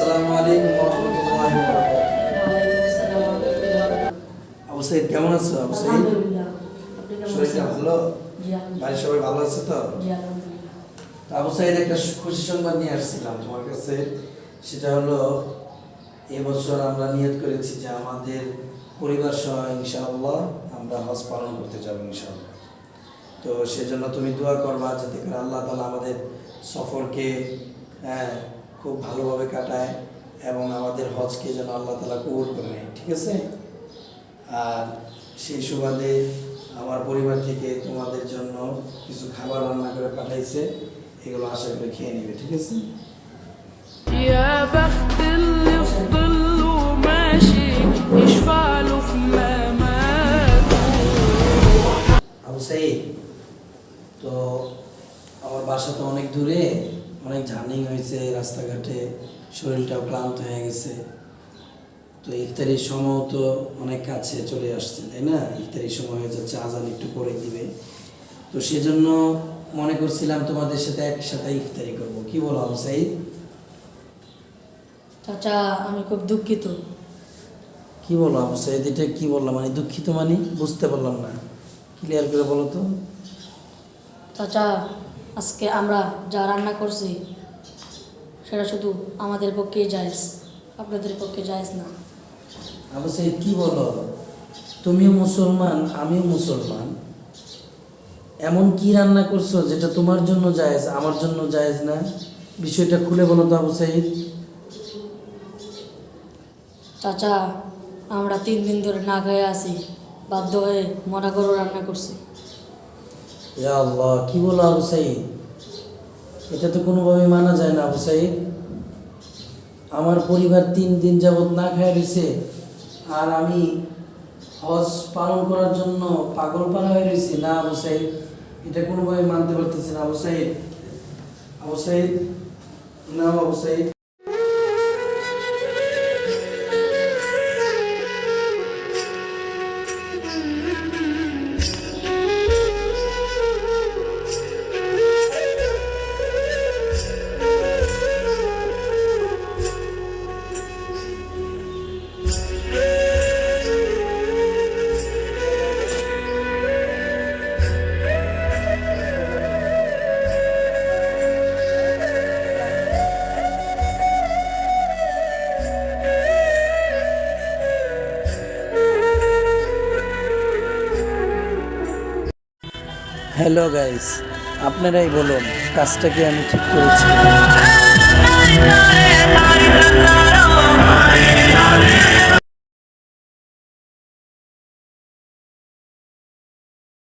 আসসালামু আলাইকুম ওয়া রাহমাতুল্লাহি ওয়া বারাকাতুহু। আবু সাইদ কেমন আছো? আবু সাইদ আলহামদুলিল্লাহ। আপনি কেমন শরীরটা আছেন? ভালো? জি আলহামদুলিল্লাহ। ভাই সবাই ভালো আছে তো? জি আলহামদুলিল্লাহ। আবু সাইদ একটা খুশি সংবাদ নিয়ে আসছিলাম তোমার কাছে। সেটা হলো এবছর আমরা নিয়ত করেছি যে আমাদের পরিবার সহ ইনশাআল্লাহ আমরা হজ পালন করতে যাব ইনশাআল্লাহ। তো সেজন্য তুমি দোয়া করবা যাতে করে আল্লাহ তাআলা আমাদের সফরকে খুব ভালোভাবে কাটায় এবং আমাদের হজকে যেন আল্লাহ তাআলা কবুল করে নেয়, ঠিক আছে? আর সেই সুবাদে আমার পরিবার থেকে তোমাদের জন্য কিছু খাবার রান্না করে পাঠাইছে, এগুলো আশা করে খেয়ে নেবে, ঠিক আছে? يا بخت اللي في ظله ماشي يشفع له في مماته. আবু সাইদ, তো আমার বাসা তো অনেক দূরে, অনেক জার্নি হয়েছে রাস্তাঘাটে, শরীরটাও ক্লান্ত হয়ে গেছে। তো ইফতারির সময় তো অনেক কাছে চলে আসছে, তাই না? ইফতারির সময় হয়ে যাচ্ছে, আজান একটু পরে দিবে। তো সেজন্য মনে করছিলাম তোমাদের সাথে একসাথে ইফতারি করব, কি বলো আবু সাইদ? চাচা, আমি খুব দুঃখিত। কি বলো আবু সাইদ, এটা কি বললাম? মানে দুঃখিত মানে বুঝতে পারলাম না, ক্লিয়ার করে বলো তো। চাচা, আজকে আমরা যা রান্না করছি সেটা শুধু আমাদের পক্ষেই জায়েজ, আপনাদের পক্ষে জায়েজ না। আবু সাইদ কি বলো? তুমিও মুসলমান, আমিও মুসলমান, এমন কি রান্না করছো যেটা তোমার জন্য জায়েজ, আমার জন্য জায়েজ না? বিষয়টা খুলে বলো তো আবু সাইদ। চাচা, আমরা 3 দিন ধরে না খেয়ে আছি, বাধ্য হয়ে মরা গরু রান্না করছি। ইয়া আল্লাহ, কি বলো আবু সাইদ? এটা তো কোনোভাবে মানা যায় না আবু সাইদ। আমার পরিবার 3 দিন যাবত না খায় রয়েছে, আর আমি হজ পালন করার জন্য পাগল পারা হয়ে রয়েছি। না আবু সাইদ, এটা কোনোভাবে মানতে পারতেছি না আবু সাইদ। আবু সাইদ, না আবু সাইদ। হ্যালো গাইস, আপনারাই বলুন কাজটাকে আমি ঠিক করেছি?